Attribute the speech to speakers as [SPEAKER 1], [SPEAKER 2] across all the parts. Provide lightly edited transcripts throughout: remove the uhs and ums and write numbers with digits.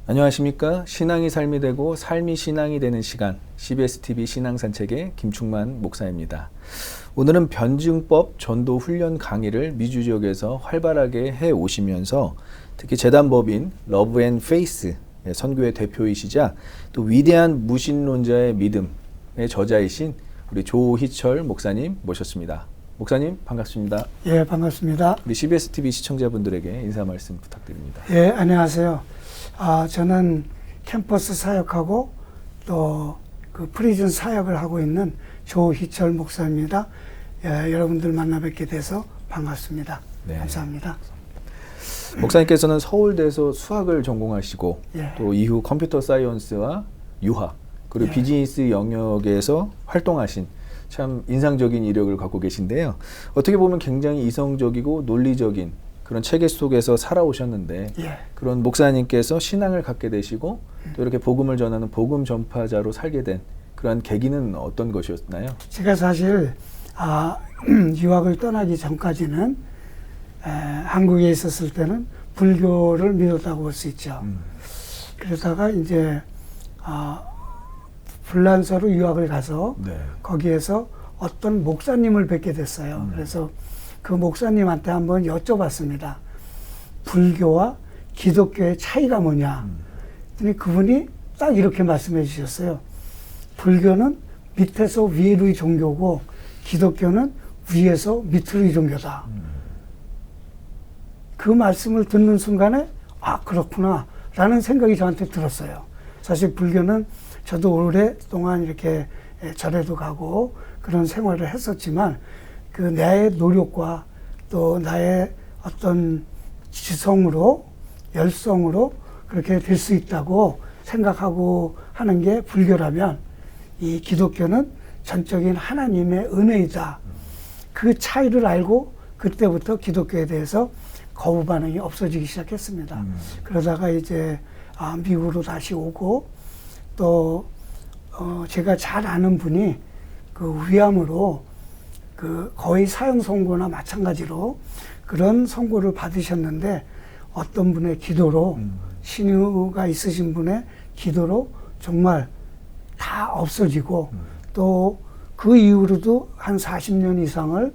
[SPEAKER 1] 안녕하십니까. 신앙이 삶이 되고 삶이 신앙이 되는 시간, CBSTV 신앙산책의 김충만 목사입니다. 오늘은 변증법 전도 훈련 강의를 미주 지역에서 활발하게 해오시면서 특히 재단법인 러브 앤 페이스 선교의 대표이시자 또 위대한 무신론자의 믿음의 저자이신 우리 조희철 목사님 모셨습니다. 목사님 반갑습니다.
[SPEAKER 2] 예, 반갑습니다.
[SPEAKER 1] 우리 CBSTV 시청자분들에게 인사 말씀 부탁드립니다.
[SPEAKER 2] 예, 안녕하세요. 저는 캠퍼스 사역하고 또 그 프리즌 사역을 하고 있는 조희철 목사입니다. 예, 여러분들 만나 뵙게 돼서 반갑습니다. 네. 감사합니다.
[SPEAKER 1] 목사님께서는 서울대에서 수학을 전공하시고
[SPEAKER 2] 예.
[SPEAKER 1] 또 이후 컴퓨터 사이언스와 유학 그리고 비즈니스 영역에서 활동하신 참 인상적인 이력을 갖고 계신데요. 어떻게 보면 굉장히 이성적이고 논리적인 그런 체계 속에서 살아오셨는데 그런 목사님께서 신앙을 갖게 되시고 또 이렇게 복음을 전하는 복음 전파자로 살게 된 그런 계기는 어떤 것이었나요?
[SPEAKER 2] 제가 사실 유학을 떠나기 전까지는 한국에 있었을 때는 불교를 믿었다고 볼 수 있죠. 그러다가 이제 불란서로 유학을 가서 거기에서 어떤 목사님을 뵙게 됐어요. 그래서 그 목사님한테 한번 여쭤봤습니다. 불교와 기독교의 차이가 뭐냐? 그랬더니 그분이 딱 이렇게 말씀해 주셨어요. 불교는 밑에서 위로의 종교고 기독교는 위에서 밑으로의 종교다. 그 말씀을 듣는 순간에 그렇구나 라는 생각이 저한테 들었어요. 사실 불교는 저도 오랫동안 이렇게 절에도 가고 그런 생활을 했었지만 그 나의 노력과 또 나의 어떤 지성으로 열성으로 그렇게 될 수 있다고 생각하고 하는 게 불교라면 이 기독교는 전적인 하나님의 은혜이다. 그 차이를 알고 그때부터 기독교에 대해서 거부 반응이 없어지기 시작했습니다. 그러다가 이제 미국으로 다시 오고 또 제가 잘 아는 분이 그 위암으로 그 거의 사형 선고나 마찬가지로 그런 선고를 받으셨는데 어떤 분의 기도로 신유가 있으신 분의 기도로 정말 다 없어지고 또 그 이후로도 한 40년 이상을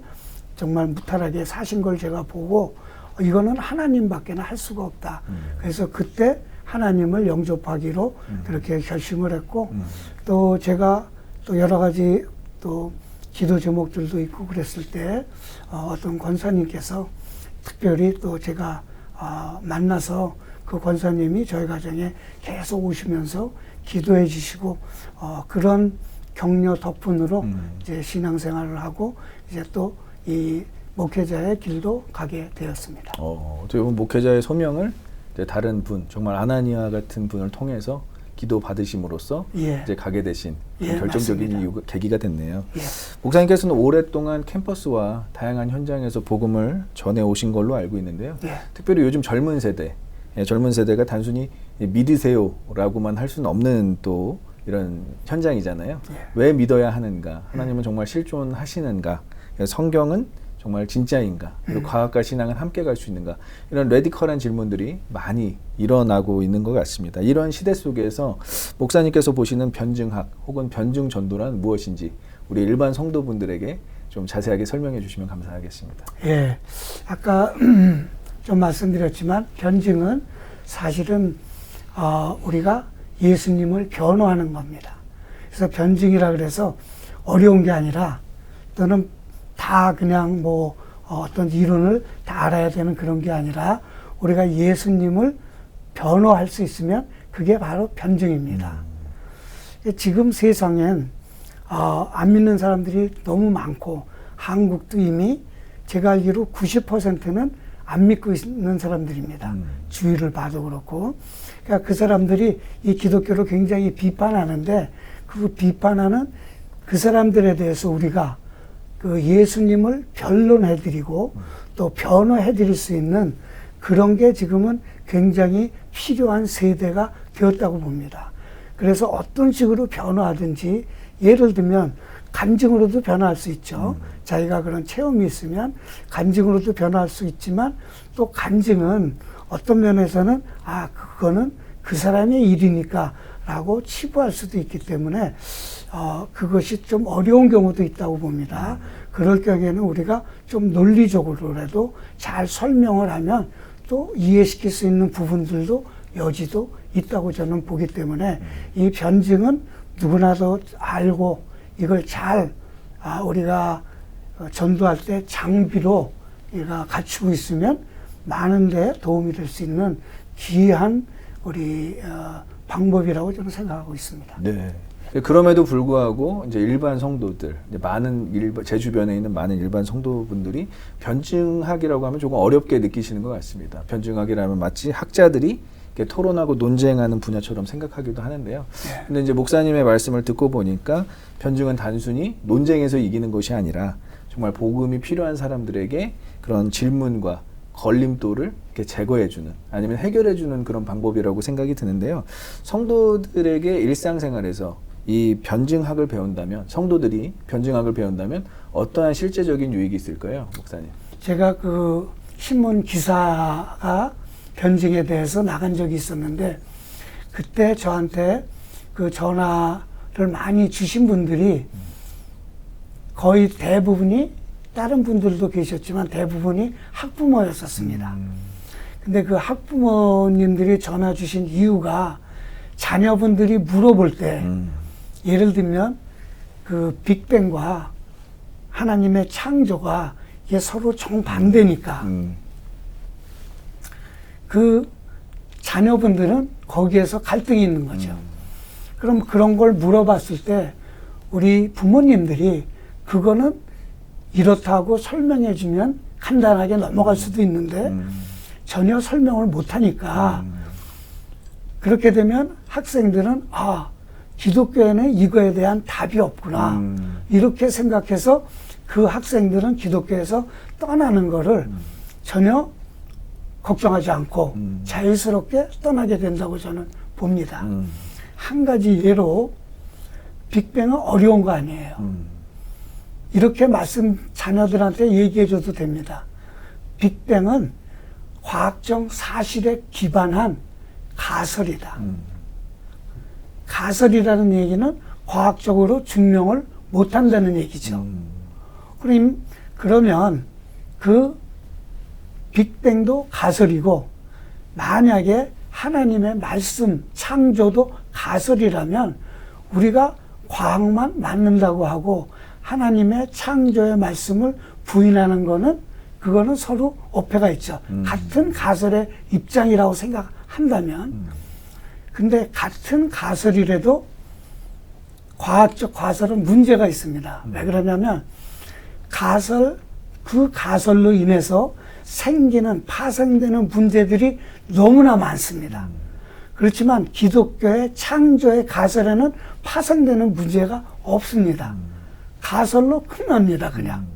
[SPEAKER 2] 정말 무탈하게 사신 걸 제가 보고 이거는 하나님밖에 할 수가 없다. 그래서 그때 하나님을 영접하기로 그렇게 결심을 했고 또 제가 또 여러 가지 또 기도 제목들도 있고 그랬을 때 어떤 권사님께서 특별히 또 제가 만나서 그 권사님이 저희 가정에 계속 오시면서 기도해 주시고 그런 격려 덕분으로 이제 신앙생활을 하고 이제 또 이 목회자의 길도 가게 되었습니다.
[SPEAKER 1] 어떻게 보면 목회자의 소명을 이제 다른 분, 정말 아나니아 같은 분을 통해서 기도 받으심으로써 이제 가게 되신 결정적인 이유가 계기가 됐네요. 목사님께서는 오랫동안 캠퍼스와 다양한 현장에서 복음을 전해 오신 걸로 알고 있는데요. 특별히 요즘 젊은 세대가 단순히 믿으세요라고만 할 수는 없는 또 이런 현장이잖아요. 왜 믿어야 하는가? 하나님은 정말 실존하시는가? 성경은 정말 진짜인가? 그리고 과학과 신앙은 함께 갈 수 있는가? 이런 레디컬한 질문들이 많이 일어나고 있는 것 같습니다. 이런 시대 속에서 목사님께서 보시는 변증학 혹은 변증 전도란 무엇인지 우리 일반 성도분들에게 좀 자세하게 설명해 주시면 감사하겠습니다.
[SPEAKER 2] 예, 아까 좀 말씀드렸지만 변증은 사실은 우리가 예수님을 변호하는 겁니다. 그래서 변증이라 그래서 어려운 게 아니라 또는 다 그냥 뭐 어떤 이론을 다 알아야 되는 그런 게 아니라 우리가 예수님을 변호할 수 있으면 그게 바로 변증입니다. 지금 세상엔 안 믿는 사람들이 너무 많고 한국도 이미 제가 알기로 90%는 안 믿고 있는 사람들입니다. 주위를 봐도 그렇고. 그러니까 그 사람들이 이 기독교를 굉장히 비판하는데 그 비판하는 그 사람들에 대해서 우리가 그 예수님을 변론해드리고 또 변호해드릴 수 있는 그런 게 지금은 굉장히 필요한 세대가 되었다고 봅니다. 그래서 어떤 식으로 변호하든지 예를 들면 간증으로도 변화할 수 있죠. 자기가 그런 체험이 있으면 간증으로도 변화할 수 있지만 또 간증은 어떤 면에서는 그거는 그 사람의 일이니까 라고 치부할 수도 있기 때문에 그것이 좀 어려운 경우도 있다고 봅니다. 그럴 경우에는 우리가 좀 논리적으로라도 잘 설명을 하면 또 이해시킬 수 있는 부분들도 여지도 있다고 저는 보기 때문에 이 변증은 누구나 도 알고 이걸 잘 우리가 전도할 때 장비로 우리가 갖추고 있으면 많은 데 도움이 될 수 있는 귀한 우리 방법이라고 저는 생각하고 있습니다.
[SPEAKER 1] 네. 그럼에도 불구하고 이제 일반 성도들, 제 주변에 있는 많은 일반 성도분들이 변증학이라고 하면 조금 어렵게 느끼시는 것 같습니다. 변증학이라면 마치 학자들이 이렇게 토론하고 논쟁하는 분야처럼 생각하기도 하는데요.
[SPEAKER 2] 네.
[SPEAKER 1] 근데 이제 목사님의 말씀을 듣고 보니까 변증은 단순히 논쟁에서 이기는 것이 아니라 정말 복음이 필요한 사람들에게 그런 질문과 걸림돌을 이렇게 제거해주는 아니면 해결해주는 그런 방법이라고 생각이 드는데요. 성도들에게 일상생활에서 이 변증학을 배운다면, 성도들이 변증학을 배운다면 어떠한 실제적인 유익이 있을까요, 목사님?
[SPEAKER 2] 제가 그 신문 기사가 변증에 대해서 나간 적이 있었는데 그때 저한테 그 전화를 많이 주신 분들이 거의 대부분이 다른 분들도 계셨지만 대부분이 학부모였었습니다. 근데 그 학부모님들이 전화 주신 이유가 자녀분들이 물어볼 때 예를 들면 그 빅뱅과 하나님의 창조가 이게 서로 정반대니까 그 자녀분들은 거기에서 갈등이 있는 거죠. 그럼 그런 걸 물어봤을 때 우리 부모님들이 그거는 이렇다고 설명해 주면 간단하게 넘어갈 수도 있는데 전혀 설명을 못 하니까 그렇게 되면 학생들은 기독교에는 이거에 대한 답이 없구나 이렇게 생각해서 그 학생들은 기독교에서 떠나는 거를 전혀 걱정하지 않고 자유스럽게 떠나게 된다고 저는 봅니다. 한 가지 예로 빅뱅은 어려운 거 아니에요. 이렇게 자녀들한테 얘기해 줘도 됩니다. 빅뱅은 과학적 사실에 기반한 가설이다. 가설이라는 얘기는 과학적으로 증명을 못한다는 얘기죠. 그러면 그 빅뱅도 가설이고 만약에 하나님의 말씀, 창조도 가설이라면 우리가 과학만 맞는다고 하고 하나님의 창조의 말씀을 부인하는 거는 그거는 서로 어폐가 있죠. 같은 가설의 입장이라고 생각한다면 근데 같은 가설이라도 과학적 가설은 문제가 있습니다. 왜 그러냐면 그 가설로 인해서 생기는 파생되는 문제들이 너무나 많습니다. 그렇지만 기독교의 창조의 가설에는 파생되는 문제가 없습니다. 가설로 끝납니다, 그냥.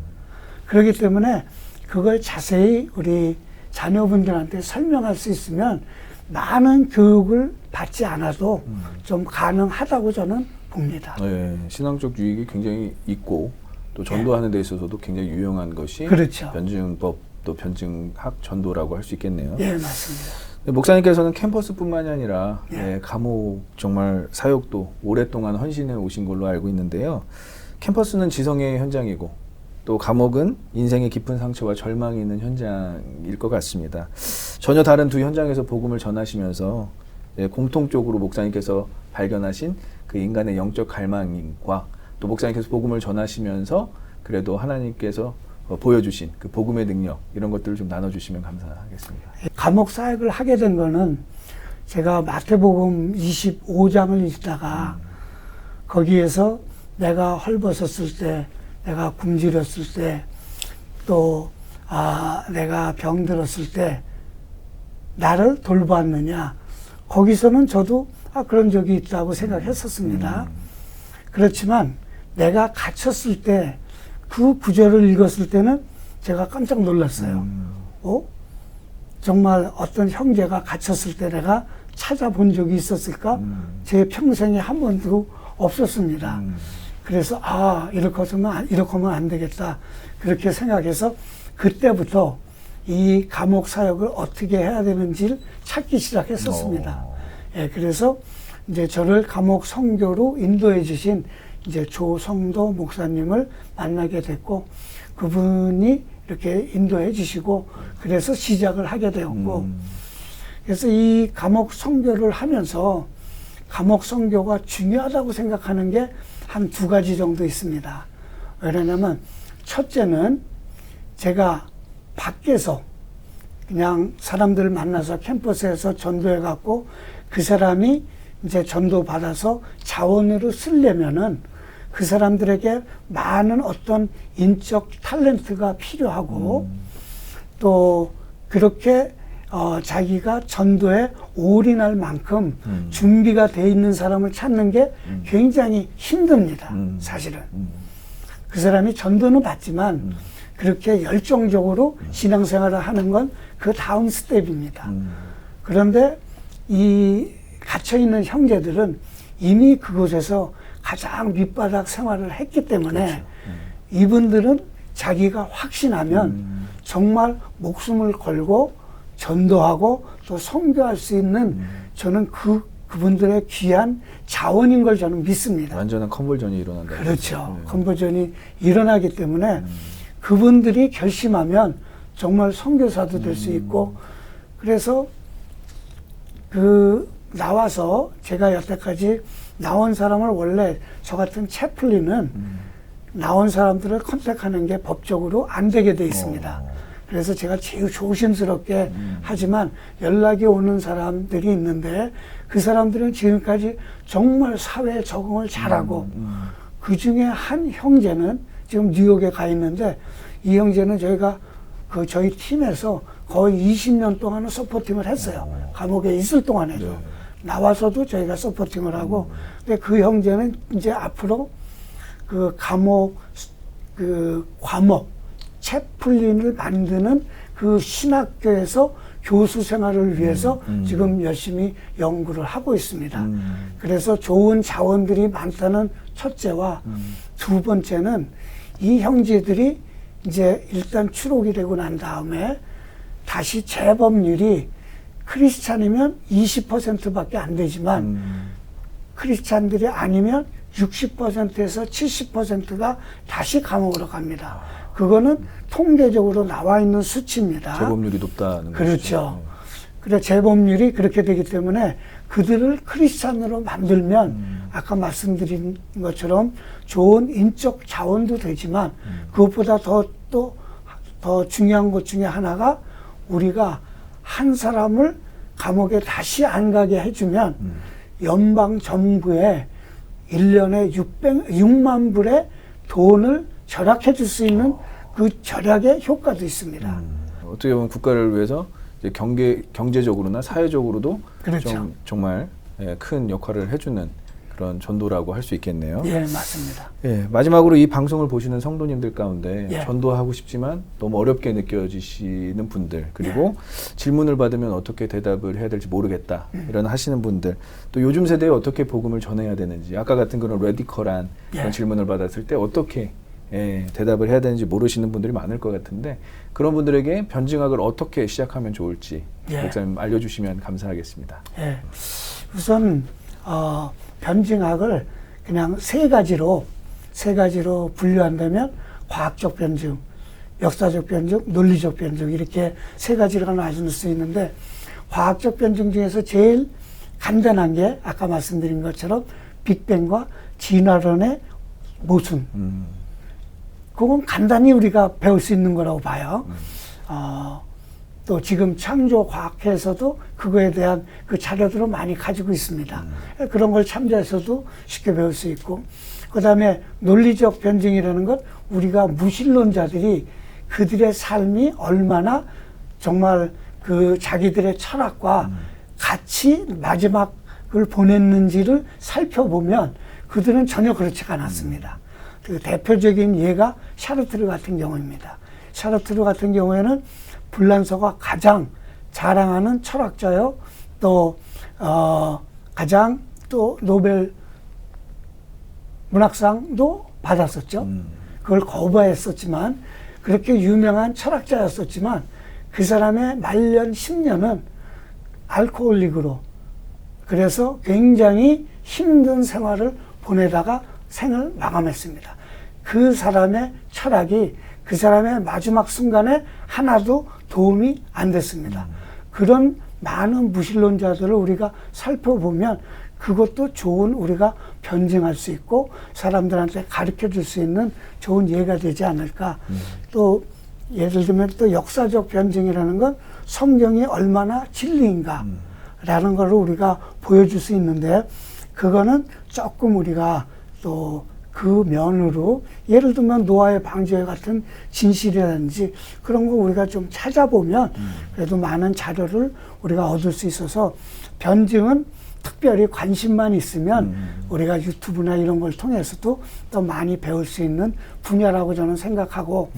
[SPEAKER 2] 그렇기 때문에 그걸 자세히 우리 자녀분들한테 설명할 수 있으면 많은 교육을 받지 않아도 좀 가능하다고 저는 봅니다.
[SPEAKER 1] 네, 신앙적 유익이 굉장히 있고 또 전도하는 데 있어서도 굉장히 유용한 것이
[SPEAKER 2] 그렇죠.
[SPEAKER 1] 변증법 또 변증학 전도라고 할 수 있겠네요.
[SPEAKER 2] 예, 맞습니다.
[SPEAKER 1] 목사님께서는 캠퍼스뿐만이 아니라 감옥 정말 사역도 오랫동안 헌신해 오신 걸로 알고 있는데요. 캠퍼스는 지성의 현장이고 또 감옥은 인생의 깊은 상처와 절망이 있는 현장일 것 같습니다. 전혀 다른 두 현장에서 복음을 전하시면서 공통적으로 목사님께서 발견하신 그 인간의 영적 갈망과 또 목사님께서 복음을 전하시면서 그래도 하나님께서 보여주신 그 복음의 능력 이런 것들을 좀 나눠주시면 감사하겠습니다.
[SPEAKER 2] 감옥 사역을 하게 된 거는 제가 마태복음 25장을 읽다가 거기에서 내가 헐벗었을 때, 내가 굶주렸을 때, 또 내가 병들었을 때 나를 돌보았느냐. 거기서는 저도 그런 적이 있다고 생각했었습니다. 그렇지만 내가 갇혔을 때 그 구절을 읽었을 때는 제가 깜짝 놀랐어요. 정말 어떤 형제가 갇혔을 때 내가 찾아본 적이 있었을까? 제 평생에 한 번도 없었습니다. 그래서 이렇게 하면 안 되겠다. 그렇게 생각해서 그때부터 이 감옥 사역을 어떻게 해야 되는지를 찾기 시작했었습니다. 예, 그래서 이제 저를 감옥 선교로 인도해 주신 이제 조성도 목사님을 만나게 됐고, 그분이 이렇게 인도해 주시고, 그래서 시작을 하게 되었고, 그래서 이 감옥 선교를 하면서 감옥 선교가 중요하다고 생각하는 게 한 2가지 정도 있습니다. 왜냐하면 첫째는 제가 밖에서 그냥 사람들을 만나서 캠퍼스에서 전도해 갖고 그 사람이 이제 전도 받아서 자원으로 쓰려면은 그 사람들에게 많은 어떤 인적 탤런트가 필요하고 또 그렇게 자기가 전도에 올인할 만큼 준비가 돼 있는 사람을 찾는 게 굉장히 힘듭니다. 사실은. 그 사람이 전도는 받지만 그렇게 열정적으로 신앙생활을 하는 건 그 다음 스텝입니다. 그런데 이 갇혀있는 형제들은 이미 그곳에서 가장 밑바닥 생활을 했기 때문에 그렇죠. 이분들은 자기가 확신하면 정말 목숨을 걸고 전도하고 또 선교할 수 있는 저는 그분들의 귀한 자원인 걸 저는 믿습니다.
[SPEAKER 1] 완전한 컨버전이 일어난다.
[SPEAKER 2] 그렇죠. 네. 컨버전이 일어나기 때문에 그분들이 결심하면 정말 선교사도 될 수 있고, 그래서 나와서 제가 여태까지 나온 사람을 원래 저 같은 채플린은 나온 사람들을 컨택하는 게 법적으로 안 되게 돼 있습니다. 그래서 제가 제일 조심스럽게 하지만 연락이 오는 사람들이 있는데 그 사람들은 지금까지 정말 사회에 적응을 잘하고 그 중에 한 형제는 지금 뉴욕에 가 있는데 이 형제는 저희가 저희 팀에서 거의 20년 동안은 서포팅을 했어요. 감옥에 있을 동안에도. 네. 나와서도 저희가 서포팅을 하고 근데 그 형제는 이제 앞으로 과목 채플린을 만드는 그 신학교에서 교수 생활을 위해서 지금 열심히 연구를 하고 있습니다. 그래서 좋은 자원들이 많다는 첫째와 두 번째는 이 형제들이 이제 일단 추록이 되고 난 다음에 다시 재범률이 크리스찬이면 20%밖에 안 되지만 크리스찬들이 아니면 60%에서 70%가 다시 감옥으로 갑니다. 그거는 통계적으로 나와 있는 수치입니다.
[SPEAKER 1] 재범률이 높다는 거죠.
[SPEAKER 2] 그렇죠. 그래 재범률이 그렇게 되기 때문에 그들을 크리스찬으로 만들면 아까 말씀드린 것처럼 좋은 인적 자원도 되지만 그것보다 더 중요한 것 중에 하나가 우리가 한 사람을 감옥에 다시 안 가게 해주면 연방 정부에 1년에 6만 불의 돈을 절약해 줄 수 있는 그 절약의 효과도 있습니다.
[SPEAKER 1] 어떻게 보면 국가를 위해서 이제 경제적으로나 사회적으로도
[SPEAKER 2] 그렇죠.
[SPEAKER 1] 정말 큰 역할을 해주는 그런 전도라고 할 수 있겠네요.
[SPEAKER 2] 예, 맞습니다.
[SPEAKER 1] 예, 마지막으로 이 방송을 보시는 성도님들 가운데
[SPEAKER 2] 예.
[SPEAKER 1] 전도하고 싶지만 너무 어렵게 느껴지시는 분들, 그리고 질문을 받으면 어떻게 대답을 해야 될지 모르겠다 이런 하시는 분들, 또 요즘 세대에 어떻게 복음을 전해야 되는지, 아까 같은 그런 레디컬한 그런 질문을 받았을 때 어떻게 대답을 해야 되는지 모르시는 분들이 많을 것 같은데, 그런 분들에게 변증학을 어떻게 시작하면 좋을지 목사님 알려주시면 감사하겠습니다.
[SPEAKER 2] 예. 우선 변증학을 그냥 세 가지로 분류한다면 과학적 변증, 역사적 변증, 논리적 변증 이렇게 세 가지로 나눌 수 있는데, 과학적 변증 중에서 제일 간단한 게 아까 말씀드린 것처럼 빅뱅과 진화론의 모순. 그건 간단히 우리가 배울 수 있는 거라고 봐요. 또 지금 창조과학회에서도 그거에 대한 그 자료들을 많이 가지고 있습니다. 그런 걸 참조해서도 쉽게 배울 수 있고, 그 다음에 논리적 변증이라는 것, 우리가 무신론자들이 그들의 삶이 얼마나 정말 그 자기들의 철학과 같이 마지막을 보냈는지를 살펴보면 그들은 전혀 그렇지가 않았습니다. 그 대표적인 예가 샤르트르 같은 경우입니다. 샤르트르 같은 경우에는 불란서가 가장 자랑하는 철학자요, 또 가장 또 노벨 문학상도 받았었죠. 그걸 거부했었지만, 그렇게 유명한 철학자였었지만 그 사람의 말년 10년은 알코올릭으로 그래서 굉장히 힘든 생활을 보내다가 생을 마감했습니다. 그 사람의 철학이 그 사람의 마지막 순간에 하나도 도움이 안 됐습니다. 그런 많은 무신론자들을 우리가 살펴보면 그것도 좋은 우리가 변증할 수 있고 사람들한테 가르쳐 줄 수 있는 좋은 예가 되지 않을까. 또 예를 들면 또 역사적 변증이라는 건 성경이 얼마나 진리인가 라는 걸 우리가 보여줄 수 있는데 그거는 조금 우리가 또 그 면으로 예를 들면 노아의 방주에 같은 진실이라든지 그런 거 우리가 좀 찾아보면 그래도 많은 자료를 우리가 얻을 수 있어서 변증은 특별히 관심만 있으면 우리가 유튜브나 이런 걸 통해서도 또 많이 배울 수 있는 분야라고 저는 생각하고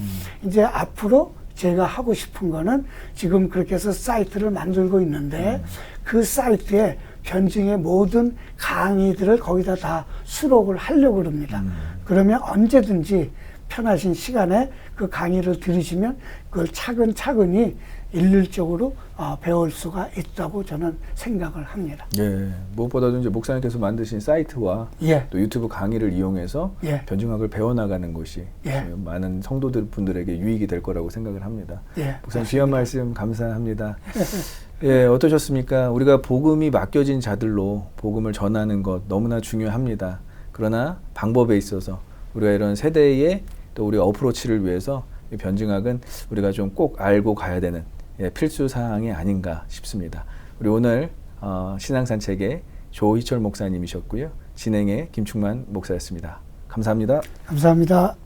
[SPEAKER 2] 이제 앞으로 제가 하고 싶은 거는 지금 그렇게 해서 사이트를 만들고 있는데 그 사이트에 변증의 모든 강의들을 거기다 다 수록을 하려고 합니다. 그러면 언제든지 편하신 시간에 그 강의를 들으시면 그걸 차근차근히 일률적으로 배울 수가 있다고 저는 생각을 합니다.
[SPEAKER 1] 예, 무엇보다도 이제 목사님께서 만드신 사이트와
[SPEAKER 2] 예.
[SPEAKER 1] 또 유튜브 강의를 이용해서
[SPEAKER 2] 예.
[SPEAKER 1] 변증학을 배워나가는 것이
[SPEAKER 2] 예.
[SPEAKER 1] 많은 성도들 분들에게 유익이 될 거라고 생각을 합니다.
[SPEAKER 2] 예,
[SPEAKER 1] 목사님 귀한 말씀 감사합니다. 예, 어떠셨습니까? 우리가 복음이 맡겨진 자들로 복음을 전하는 것 너무나 중요합니다. 그러나 방법에 있어서 우리가 이런 세대의 또 우리 어프로치를 위해서 이 변증학은 우리가 좀 꼭 알고 가야 되는 필수 사항이 아닌가 싶습니다. 우리 오늘 신앙산책의 조희철 목사님이셨고요. 진행의 김충만 목사였습니다. 감사합니다.
[SPEAKER 2] 감사합니다.